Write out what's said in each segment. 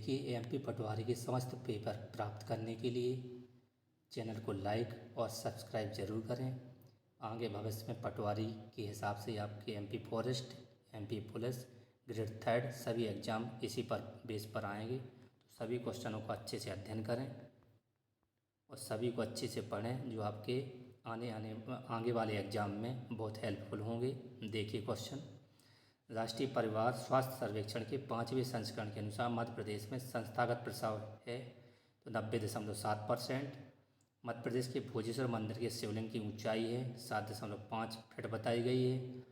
के एमपी पटवारी के समस्त पेपर प्राप्त करने के लिए चैनल को लाइक और सब्सक्राइब जरूर करें। आगे भविष्य में पटवारी के हिसाब से आपके MP forest, MP police, grade 3 सभी एग्ज़ाम इसी पर बेस पर आएंगे। तो सभी क्वेश्चनों को अच्छे से अध्ययन करें और सभी को अच्छे से पढ़ें, जो आपके आगे वाले एग्ज़ाम में बहुत हेल्पफुल होंगे। देखिए क्वेश्चन, राष्ट्रीय परिवार स्वास्थ्य सर्वेक्षण के 5वें संस्करण के अनुसार मध्य प्रदेश में संस्थागत प्रसव है तो 90.7%। मध्य प्रदेश के भोजेश्वर मंदिर के शिवलिंग की ऊंचाई है 7.5 फीट बताई गई है।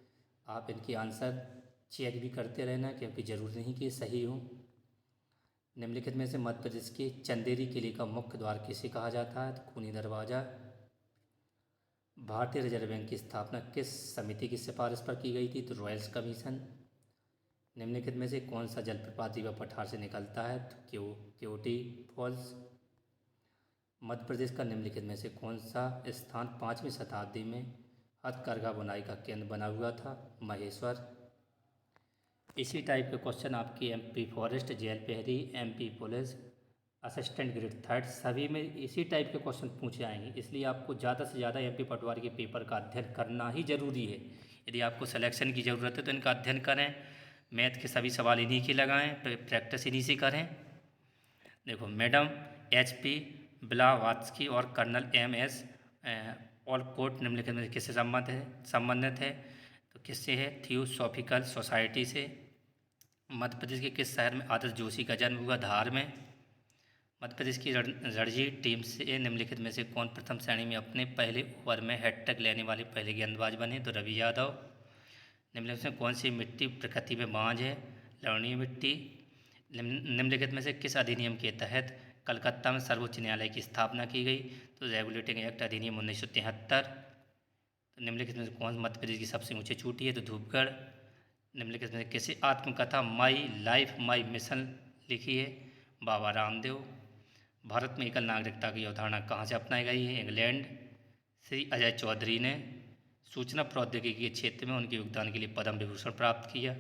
आप इनके आंसर चेक भी करते रहना, क्योंकि जरूरी नहीं कि सही हो। निम्नलिखित में से मध्य प्रदेश के चंदेरी किले का मुख्य द्वार किसे कहा जाता है तो खूनी दरवाज़ा। भारतीय रिजर्व बैंक की स्थापना किस समिति की सिफारिश पर की गई थी तो रॉयल्स कमीशन। निम्नलिखित में से कौन सा जलप्रपात रीवा पठार से निकलता है तो केवटी फॉल्स। मध्य प्रदेश का निम्नलिखित में से कौन सा स्थान 5वीं शताब्दी में हथकरघा बुनाई का केंद्र बना हुआ था महेश्वर। इसी टाइप के क्वेश्चन आपकी एमपी फॉरेस्ट, जेएल पहरी, एमपी पुलिस, असिस्टेंट ग्रेड 3 सभी में इसी टाइप के क्वेश्चन पूछे आएंगे। इसलिए आपको ज़्यादा से ज़्यादा एमपी पटवारी के पेपर का अध्ययन करना ही जरूरी है। यदि आपको सिलेक्शन की ज़रूरत है तो इनका अध्ययन करें। मैथ के सभी सवाल इन्हीं के लगाएं, प्रैक्टिस इन्हीं से करें। देखो, मैडम HP ब्लावात्स्की और कर्नल MS ऑलकोट निम्नलिखित में किससे संबंधित है तो किससे है थियोसॉफिकल सोसाइटी से। मध्य प्रदेश के किस शहर में आदर्श जोशी का जन्म हुआ धार में। मध्य प्रदेश की रणजी टीम से निम्नलिखित में से कौन प्रथम श्रेणी में अपने पहले ओवर में हैट्रिक लेने वाले पहले गेंदबाज बने तो रवि यादव। निम्नलिखित में कौन सी मिट्टी प्रकृति में बांझ है लवणीय मिट्टी। निम्नलिखित में से किस अधिनियम के तहत कलकत्ता में सर्वोच्च न्यायालय की स्थापना की गई तो रेगुलेटिंग एक्ट अधिनियम 1973। निम्नलिखित में से कौन मध्य प्रदेश की सबसे ऊंची चोटी है तो धूपगढ़। निम्नलिखित में किसी आत्मकथा माई लाइफ माई मिशन लिखी है बाबा रामदेव। भारत में एकल नागरिकता की अवधारणा कहाँ से अपनाई गई है इंग्लैंड। श्री अजय चौधरी ने सूचना प्रौद्योगिकी के क्षेत्र में उनके योगदान के लिए पद्म विभूषण प्राप्त किया।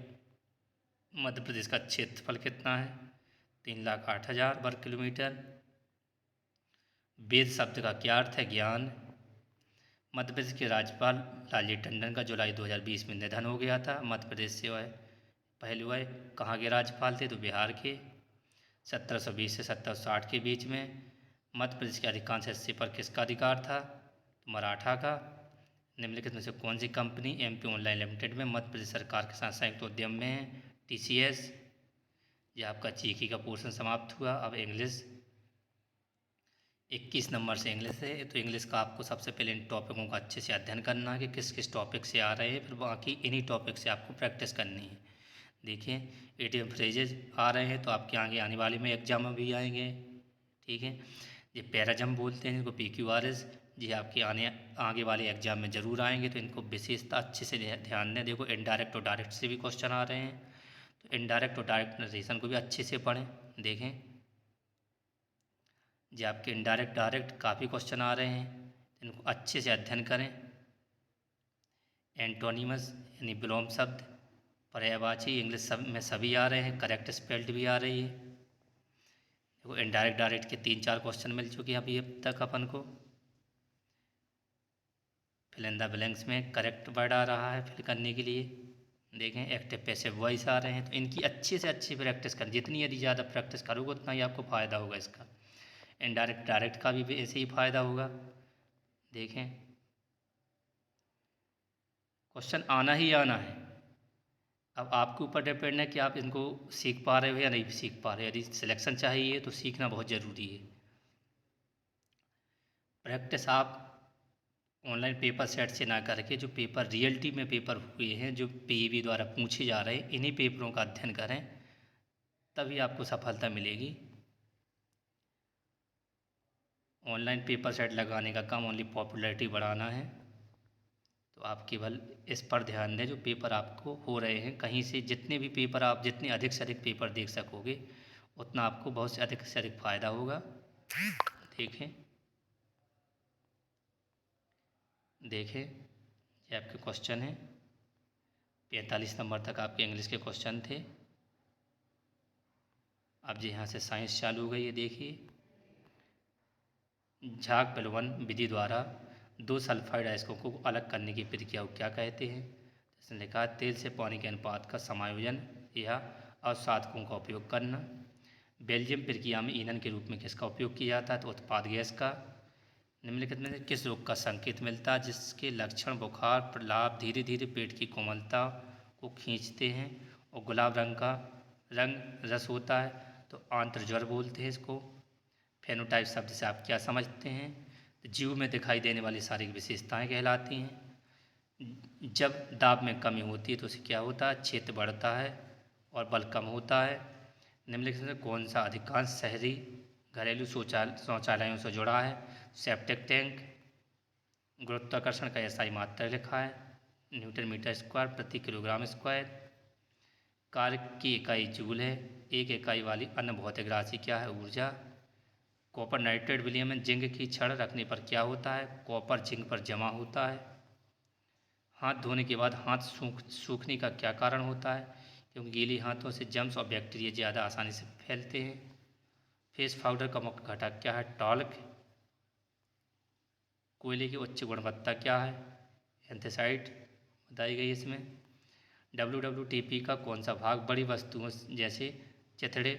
मध्य प्रदेश का क्षेत्रफल कितना है 3,08,000 वर्ग किलोमीटर। वेद शब्द का क्या अर्थ है ज्ञान। मध्य प्रदेश के राज्यपाल लालजी टंडन का जुलाई 2020 में निधन हो गया था। मध्य प्रदेश से वह कहाँ के राज्यपाल थे तो बिहार के। 1720 से 1760 के बीच में मध्य प्रदेश के अधिकांश हिस्से पर किसका अधिकार था तो मराठा का। निम्नलिखित में से कौन सी कंपनी MP ऑनलाइन लिमिटेड में मध्य प्रदेश सरकार के साथ संयुक्त उद्यम में है TCS। ये आपका जीके का पोर्शन समाप्त हुआ। अब इंग्लिश 21 नंबर से इंग्लिश है, तो इंग्लिश का आपको सबसे पहले इन टॉपिकों का अच्छे से अध्ययन करना है कि किस किस टॉपिक से आ रहे हैं, फिर बाकी इन्हीं टॉपिक से आपको प्रैक्टिस करनी है। देखिए, इडियम फ्रेजेज आ रहे हैं तो आपके आने वाले में एग्जाम में भी आएंगे, ठीक है। ये पैराजम बोलते हैं जिनको PQRS, जी आपके आगे वाले एग्जाम में ज़रूर आएंगे, तो इनको विशेषता अच्छे से ध्यान दें। देखो, इनडायरेक्ट और डायरेक्ट से भी क्वेश्चन आ रहे हैं, तो इनडायरेक्ट और डायरेक्ट नरेशन को भी अच्छे से पढ़ें। देखें जी आपके इनडायरेक्ट डायरेक्ट काफ़ी क्वेश्चन आ रहे हैं, इनको अच्छे से अध्ययन करें। एंटोनिमस यानी विलोम शब्द, पर्यायवाची इंग्लिश सब में सभी आ रहे हैं, करेक्ट स्पेल्ड भी आ रही है। देखो, इनडायरेक्ट डायरेक्ट के 3-4 क्वेश्चन मिल चुके हैं अभी अब तक अपन को। फिल इन द ब्लैंक्स में करेक्ट वर्ड आ रहा है फिल करने के लिए। देखें, एक्टिव पैसिव वॉइस आ रहे हैं, तो इनकी अच्छे से अच्छी प्रैक्टिस करें। जितनी यदि ज़्यादा प्रैक्टिस करोगे उतना ही आपको फ़ायदा होगा इसका। इनडायरेक्ट डायरेक्ट का भी ऐसे ही फ़ायदा होगा। देखें, क्वेश्चन आना ही आना है। अब आपके ऊपर डिपेंड है कि आप इनको सीख पा रहे हो या नहीं सीख पा रहे हो। यदि सिलेक्शन चाहिए तो सीखना बहुत ज़रूरी है। प्रैक्टिस आप ऑनलाइन पेपर सेट से ना करके जो पेपर रियलिटी में पेपर हुए हैं, जो PEB द्वारा पूछे जा रहे हैं, इन्हीं पेपरों का अध्ययन करें, तभी आपको सफलता मिलेगी। ऑनलाइन पेपर सेट लगाने का काम ओनली पॉपुलैरिटी बढ़ाना है, तो आप केवल इस पर ध्यान दें जो पेपर आपको हो रहे हैं। कहीं से जितने भी पेपर आप जितने अधिक से अधिक पेपर देख सकोगे उतना आपको बहुत से अधिक फ़ायदा होगा। देखें ये आपके क्वेश्चन हैं। 45 नंबर तक आपके इंग्लिश के क्वेश्चन थे। अब जी यहाँ से साइंस चालू हो गई है। देखिए, झाग पिलवन विधि द्वारा 2 सल्फाइड अयस्कों को अलग करने की प्रक्रिया को क्या कहते हैं? इसने लिखा है तेल से पानी के अनुपात का समायोजन या अवसाधकों का उपयोग करना। बेल्जियम प्रक्रिया में ईंधन के रूप में किसका उपयोग किया जाता है? तो उत्पाद गैस का। निम्नलिखित में से किस रोग का संकेत मिलता है जिसके लक्षण बुखार, प्रलाप, धीरे धीरे पेट की कोमलता को खींचते हैं और गुलाब रंग का रस होता है? तो आंत्र ज्वर बोलते हैं इसको। फेनोटाइप शब्द से आप क्या समझते हैं? तो जीव में दिखाई देने वाली शारीरिक विशेषताएं कहलाती हैं। जब दाब में कमी होती है तो उसे क्या होता है? क्षेत्र बढ़ता है और बल कम होता है। निम्नलिखित में कौन सा अधिकांश शहरी घरेलू शौचालयों से जुड़ा है? Septic tank. गुरुत्वाकर्षण का ऐसा ही मात्रा लिखा है न्यूटन मीटर स्क्वायर प्रति किलोग्राम स्क्वायर। कार्य की इकाई जूल है। एक इकाई वाली अन्य भौतिक राशि क्या है? ऊर्जा। कॉपर नाइट्रेट विलयन में जिंक की छड़ रखने पर क्या होता है? कॉपर जिंक पर जमा होता है। हाथ धोने के बाद हाथ सूखने का क्या कारण होता है? क्योंकि गीले हाथों से जर्म्स और बैक्टीरिया ज़्यादा आसानी से फैलते हैं। फेस पाउडर का मुख्य घटक क्या है? टॉल्क। कोयले की उच्च गुणवत्ता क्या है? एंथेसाइट बताई गई इसमें। WWTP का कौन सा भाग बड़ी वस्तुओं जैसे चिथड़े,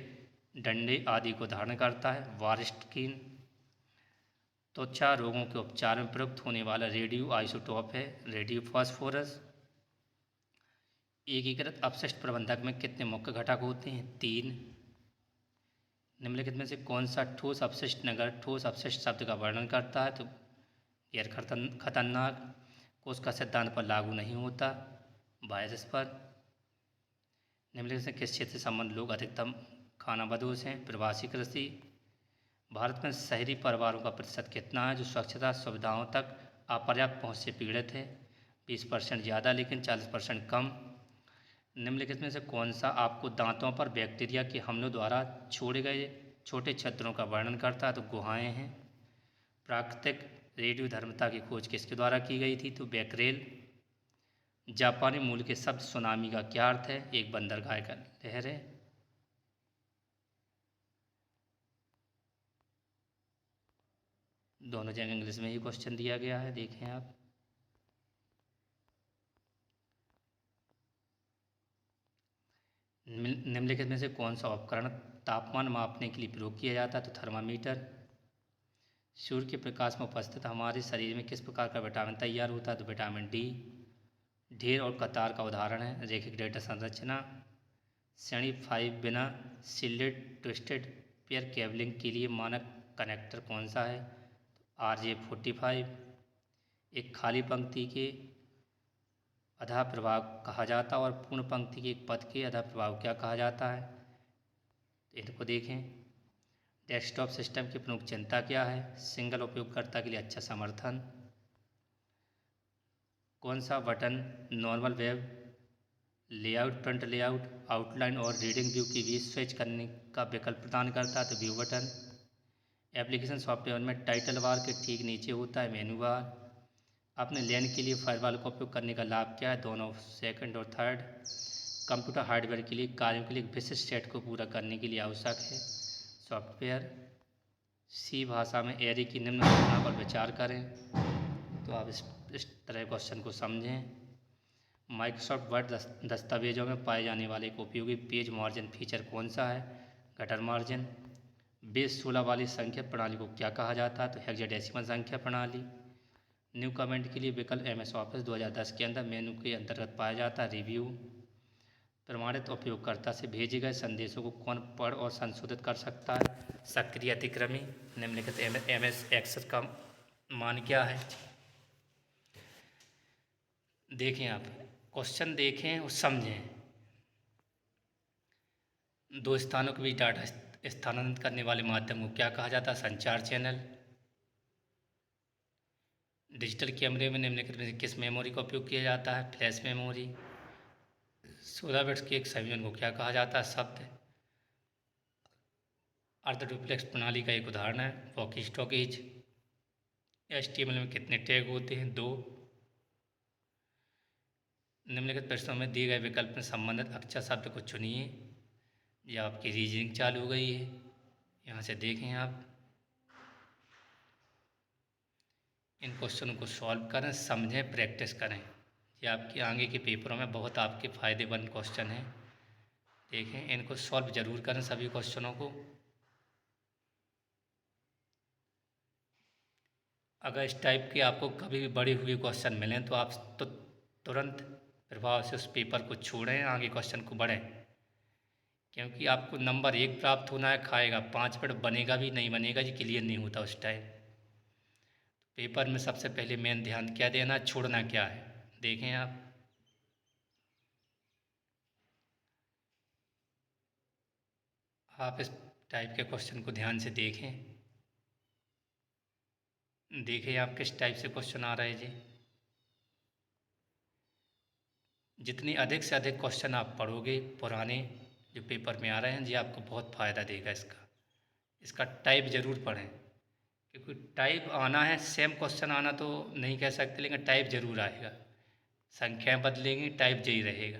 डंडे आदि को धारण करता है? वारस्किन। त्वचा रोगों के उपचार में प्रयुक्त होने वाला रेडियो आइसोटोप है रेडियो फास्फोरस। एकीकृत अपशिष्ट प्रबंधक में कितने मुख्य घटक होते हैं? 3। निम्नलिखित में से कौन सा ठोस अपशिष्ट नगर ठोस अपशिष्ट शब्द का वर्णन करता है? तो गैर खतरनाक। कोष का सिद्धांत पर लागू नहीं होता, वायरस पर। निम्नलिखित से किस क्षेत्र से संबंध लोग अधिकतम खानाबदोश हैं? प्रवासी कृषि। भारत में शहरी परिवारों का प्रतिशत कितना है जो स्वच्छता सुविधाओं तक अपर्याप्त पहुँच से पीड़ित है? 20% ज़्यादा लेकिन 40% कम। निम्नलिखित में से कौन सा आपको दांतों पर बैक्टीरिया के हमलों द्वारा छोड़े गए छोटे छिद्रों का वर्णन करता है? तो गुहाएं हैं। प्राकृतिक रेडियोधर्मिता की खोज किसके द्वारा की गई थी? तो बैकरेल। जापानी मूल के शब्द सुनामी का क्या अर्थ है? एक बंदरगाह का लहर है। दोनों जगह इंग्लिश में ही क्वेश्चन दिया गया है, देखें आप। निम्नलिखित में से कौन सा उपकरण तापमान मापने के लिए प्रयोग किया जाता है? तो थर्मामीटर। सूर्य के प्रकाश में उपस्थित हमारे शरीर में किस प्रकार का विटामिन तैयार होता है? तो विटामिन डी। ढेर और कतार का उदाहरण है रैखिक डेटा संरचना। श्रेणी 5 बिना शिल्डेड ट्विस्टेड पेयर केबलिंग के लिए मानक कनेक्टर कौन सा है? RJ45। एक खाली पंक्ति के अधा प्रभाव कहा जाता है और पूर्ण पंक्ति के एक पद के अधा प्रभाव क्या कहा जाता है? तो इनको देखें। डेस्कटॉप सिस्टम की प्रमुख चिंता क्या है? सिंगल उपयोगकर्ता के लिए अच्छा समर्थन। कौन सा button normal web layout, front layout, outline और रीडिंग व्यू के बीच स्विच करने का विकल्प प्रदान करता है? तो व्यू बटन। एप्लीकेशन सॉफ्टवेयर में टाइटल बार के ठीक नीचे होता है मेनू बार। अपने लैन के लिए फायरवॉल का उपयोग करने का लाभ क्या है? दोनों सेकंड और थर्ड। कंप्यूटर हार्डवेयर के लिए कार्यों के लिए एक विशिष्ट सेट को पूरा करने के लिए आवश्यक है सॉफ्टवेयर। सी भाषा में एरे की निम्न घटना पर विचार करें। तो आप इस तरह क्वेश्चन को समझें। माइक्रोसॉफ्ट वर्ड दस्तावेजों में पाए जाने वाले एक उपयोगी पेज मार्जिन फीचर कौन सा है? Gutter margin. बेस 16 वाली संख्या प्रणाली को क्या कहा जाता है? तो हेक्साडेसिमल संख्या प्रणाली। न्यू कमेंट के लिए विकल्प MS ऑफिस 2010 के अंदर मेनू के अंतर्गत पाया जाता है रिव्यू। प्रमाणित उपयोगकर्ता से भेजे गए संदेशों को कौन पढ़ और संशोधित कर सकता है? सक्रिय अतिक्रमी। निम्नलिखित MS एक्सेस का मान क्या है? देखें आप क्वेश्चन देखें और समझें। 2 स्थानों के बीच डाटा स्थानांतरित करने वाले माध्यम को क्या कहा जाता है? संचार चैनल। डिजिटल कैमरे में निम्नलिखित में से किस मेमोरी का उपयोग किया जाता है? Flash memory. 16 बिट्स के एक संयोजन को क्या कहा जाता है? शब्द। अर्ध डुप्लेक्स प्रणाली का एक उदाहरण है वॉकी स्टॉकीज। HTML में कितने टैग होते हैं? 2। निम्नलिखित प्रश्नों में दिए गए विकल्प में संबंधित अक्षर शब्द को चुनिए। ये आपकी रीजनिंग चालू हो गई है। यहाँ से देखें आप इन क्वेश्चनों को सॉल्व करें, समझें, प्रैक्टिस करें। ये आपके आगे के पेपरों में बहुत आपके फ़ायदेमंद क्वेश्चन हैं। देखें, इनको सॉल्व ज़रूर करें सभी क्वेश्चनों को। अगर इस टाइप के आपको कभी भी बड़े हुए क्वेश्चन मिलें तो आप तो तुरंत प्रभाव से उस पेपर को छोड़ें, आगे क्वेश्चन को बढ़ें, क्योंकि आपको नंबर 1 प्राप्त होना है, खाएगा 5 मिनट, बनेगा भी नहीं बनेगा जी क्लियर नहीं होता उस टाइम। पेपर में सबसे पहले मेन ध्यान क्या देना, छोड़ना क्या है। देखें आप इस टाइप के क्वेश्चन को ध्यान से देखें। देखिए आप किस टाइप से क्वेश्चन आ रहे हैं जी। जितनी अधिक से अधिक क्वेश्चन आप पढ़ोगे पुराने जो पेपर में आ रहे हैं जी, आपको बहुत फ़ायदा देगा इसका। इसका टाइप ज़रूर पढ़ें, क्योंकि टाइप आना है, सेम क्वेश्चन आना तो नहीं कह सकते, लेकिन टाइप ज़रूर आएगा। संख्याएं बदलेंगी, टाइप यही रहेगा।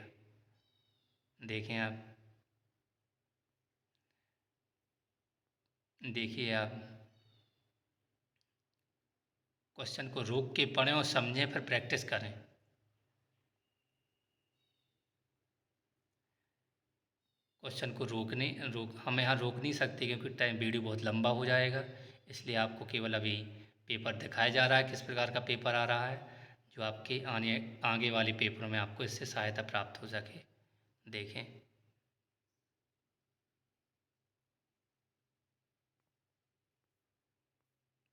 देखें आप, देखिए आप क्वेश्चन को रोक के पढ़ें और समझें, फिर प्रैक्टिस करें। क्वेश्चन को हम यहाँ रोक नहीं सकते, क्योंकि टाइम वीडियो बहुत लंबा हो जाएगा। इसलिए आपको केवल अभी पेपर दिखाया जा रहा है, किस प्रकार का पेपर आ रहा है, जो आपके आगे वाले पेपरों में आपको इससे सहायता प्राप्त हो सके। देखें,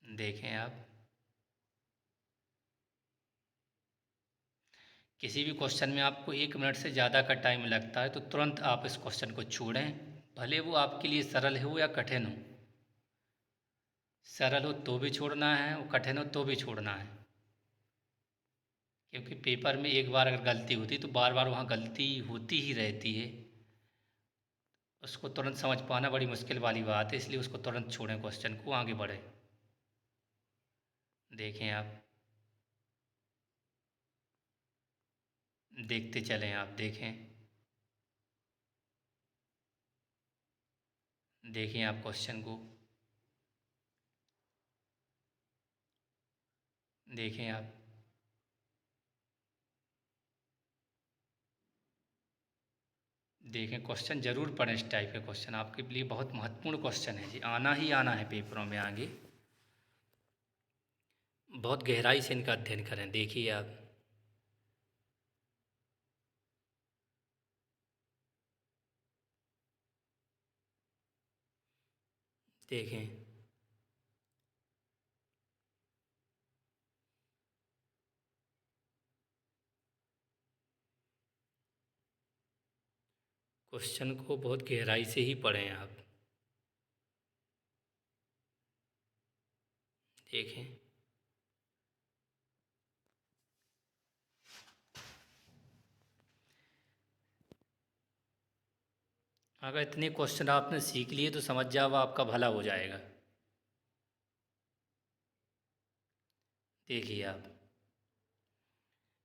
देखें आप किसी भी क्वेश्चन में आपको 1 मिनट से ज़्यादा का टाइम लगता है तो तुरंत आप इस क्वेश्चन को छोड़ें, भले वो आपके लिए सरल हो या कठिन हो। सरल हो तो भी छोड़ना है और कठिन हो तो भी छोड़ना है, क्योंकि पेपर में एक बार अगर गलती होती तो बार बार वहाँ गलती होती ही रहती है। उसको तुरंत समझ पाना बड़ी मुश्किल वाली बात है, इसलिए उसको तुरंत छोड़ें, क्वेश्चन को आगे बढ़ें। देखें आप, देखते चलें आप, देखें, देखें आप क्वेश्चन को, देखें आप, देखें क्वेश्चन ज़रूर पढ़ें। इस टाइप के क्वेश्चन आपके लिए बहुत महत्वपूर्ण क्वेश्चन है जी, आना ही आना है पेपरों में आगे। बहुत गहराई से इनका अध्ययन करें। देखिए आप, देखें, क्वेश्चन को बहुत गहराई से ही पढ़ें आप। देखें, अगर इतने क्वेश्चन आपने सीख लिए तो समझ जाओ आपका भला हो जाएगा। देखिए आप,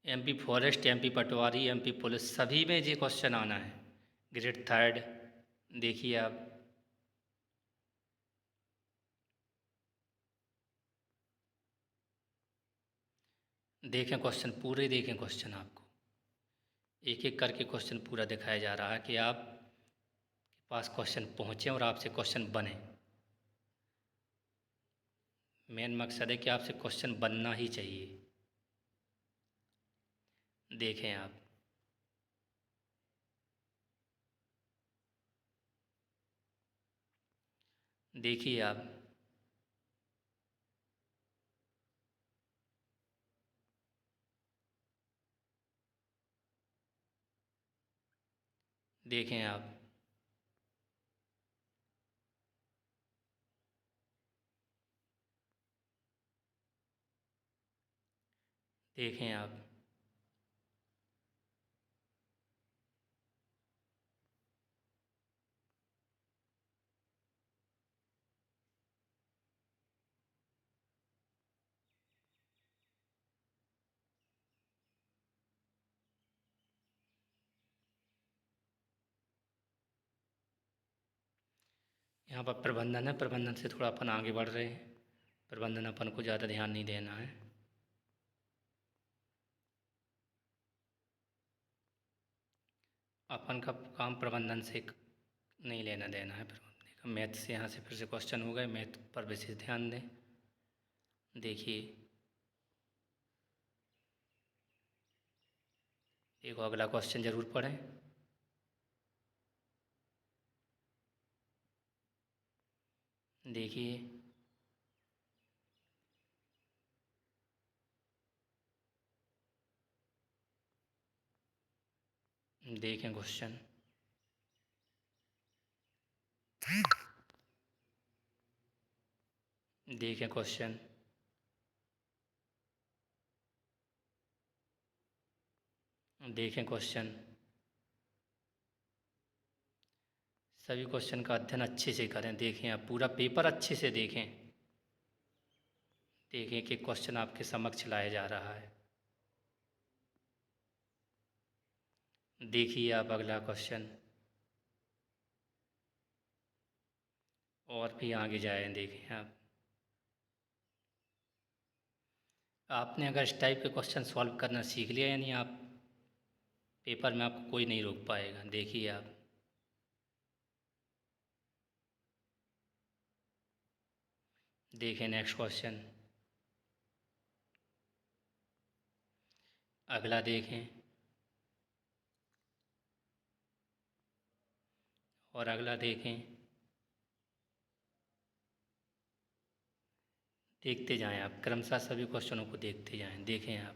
एमपी फॉरेस्ट, एमपी पटवारी, एमपी पुलिस, सभी में ये क्वेश्चन आना है, ग्रेड 3। देखिए आप, देखें क्वेश्चन पूरे, देखें क्वेश्चन, आपको एक एक करके क्वेश्चन पूरा दिखाया जा रहा है कि आप के पास क्वेश्चन पहुँचे और आपसे क्वेश्चन बने। मेन मकसद है कि आपसे क्वेश्चन बनना ही चाहिए। देखें आप, देखिए आप, देखें आप, देखें आप, यहाँ पर प्रबंधन है, प्रबंधन से थोड़ा अपन आगे बढ़ रहे हैं। प्रबंधन अपन को ज़्यादा ध्यान नहीं देना है। अपन का काम प्रबंधन से नहीं लेना देना है। मैथ से यहाँ से फिर से क्वेश्चन हो गए, मैथ पर विशेष ध्यान दें। देखिए, देखो अगला क्वेश्चन ज़रूर पढ़ें। देखिए, देखें क्वेश्चन। देखें क्वेश्चन। देखें क्वेश्चन। सभी क्वेश्चन का अध्ययन अच्छे से करें। देखें, आप पूरा पेपर अच्छे से देखें। देखें कि क्वेश्चन आपके समक्ष लाया जा रहा है। देखिए आप अगला क्वेश्चन, और भी आगे जाएं। देखें आपने अगर इस टाइप के क्वेश्चन सॉल्व करना सीख लिया, यानी आप पेपर में आपको कोई नहीं रोक पाएगा। देखिए आप, देखें नेक्स्ट क्वेश्चन। अगला देखें, और अगला देखें। देखते जाएं आप, क्रमशः सभी क्वेश्चनों को देखते जाएं। देखें आप,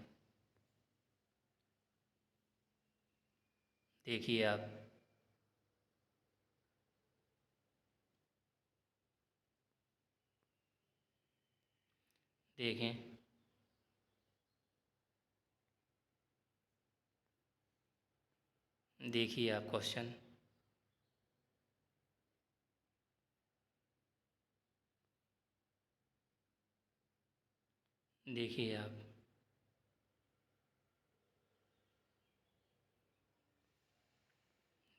देखिए आप, देखें। देखिए आप क्वेश्चन। देखिए आप,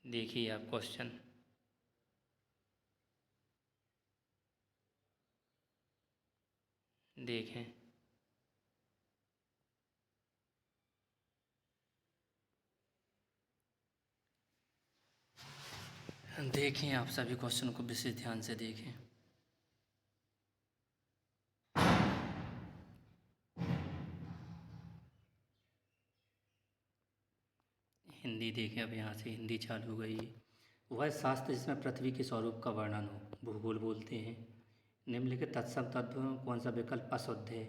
देखिए आप क्वेश्चन। देखें, देखें आप सभी क्वेश्चन को विशेष ध्यान से देखें। हिंदी देखें, अब यहाँ से हिंदी चालू हो गई। वह शास्त्र जिसमें पृथ्वी के स्वरूप का वर्णन हो भूगोल बोलते हैं। निम्नलिखित तत्सम तत्व में कौन सा विकल्प अशुद्ध है?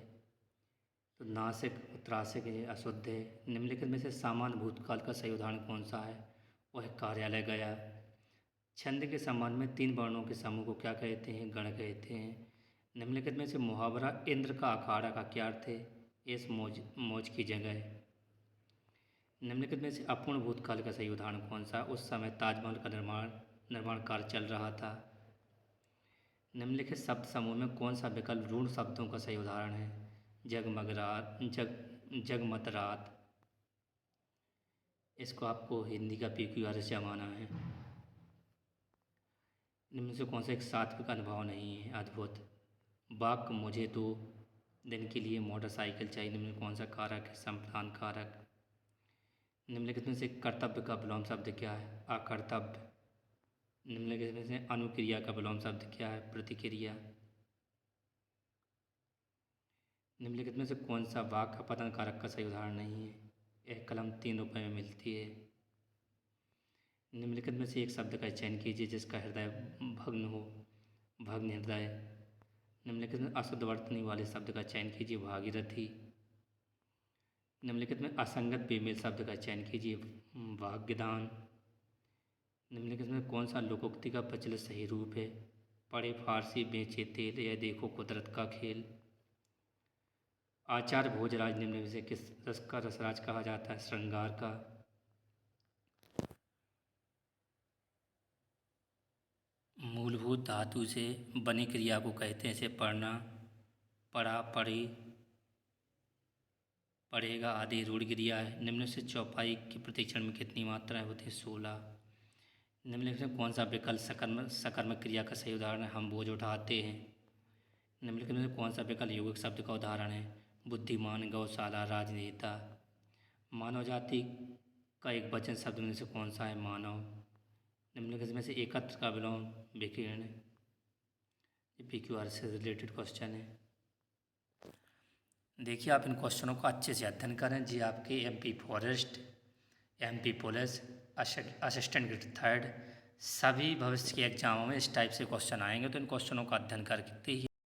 तो नासिक, त्रासिक है, अशुद्ध है। निम्नलिखित में से सामान्य भूतकाल का सही उदाहरण कौन सा है? वह कार्यालय गया। छंद के संबंध में तीन वर्णों के समूह को क्या कहते हैं? गण कहते हैं। निम्नलिखित में से मुहावरा इंद्र का अखाड़ा का क्या अर्थ है? इस मौज मौज की जगह। निम्नलिखित में से अपूर्ण भूतकाल का सही उदाहरण कौन सा? उस समय ताजमहल का निर्माण कार्य चल रहा था। निम्नलिखित शब्द समूह में कौन सा विकल्प ऋण शब्दों का सही उदाहरण है? जगमग रात, जगमत रात। इसको आपको हिंदी का PQR से जमाना है। निम्न से कौन सा एक सात्विक अनुभव नहीं है? अद्भुत। वाक्य मुझे 2 दिन के लिए मोटरसाइकिल चाहिए। निम्न में कौन सा कारक है? संप्रदान कारक। निम्नलिखित में से कर्तव्य का विलोम शब्द क्या है? अकर्तव्य। निम्नलिखित में से अनुक्रिया का विलोम शब्द क्या है? प्रतिक्रिया। निम्नलिखित में से कौन सा वाक्य अपतन कारक का सही उदाहरण नहीं है? एक कलम 3 रुपये में मिलती है। निम्नलिखित में से एक शब्द का चयन कीजिए जिसका हृदय भग्न हो। भग्न हृदय। निम्नलिखित में अशुद्ध वर्तनी वाले शब्द का चयन कीजिए। भागीरथी। निम्नलिखित में असंगत बेमेल शब्द का चयन कीजिए। भाग्यदान। निम्नलिखित में कौन सा लोकोक्ति का प्रचलित सही रूप है? पढ़े फारसी बेचे तेल, यह देखो कुदरत का खेल। आचार्य भोजराज निम्न में से किस रस का रसराज कहा जाता है? श्रृंगार का। मूलभूत धातु से बनी क्रिया को कहते हैं से पढ़ना, पढ़ा, पढ़ी, पढ़ेगा आदि रूढ़ क्रिया है। निम्न से चौपाई की प्रतिक्षण में कितनी मात्राएं होती हैं? 16। निम्नलिखित में कौन सा विकल्प सकर्मक क्रिया का सही उदाहरण है? हम बोझ उठाते हैं। निम्नलिखित में कौन सा विकल्प यौगिक शब्द का उदाहरण है? बुद्धिमान, गौशाला, राजनेता। मानव जाति का एक वचन शब्द में से कौन सा है? मानव। निम्नलिखित में से एकत्र का विलोम विकीर्ण। PQR से रिलेटेड क्वेश्चन है। देखिए, आप इन क्वेश्चनों को अच्छे से अध्ययन करें। जी आपके MP forest, MP police, assistant grade 3 सभी भविष्य के एग्जामों में इस टाइप से क्वेश्चन आएंगे, तो इन क्वेश्चनों का अध्ययन करके ही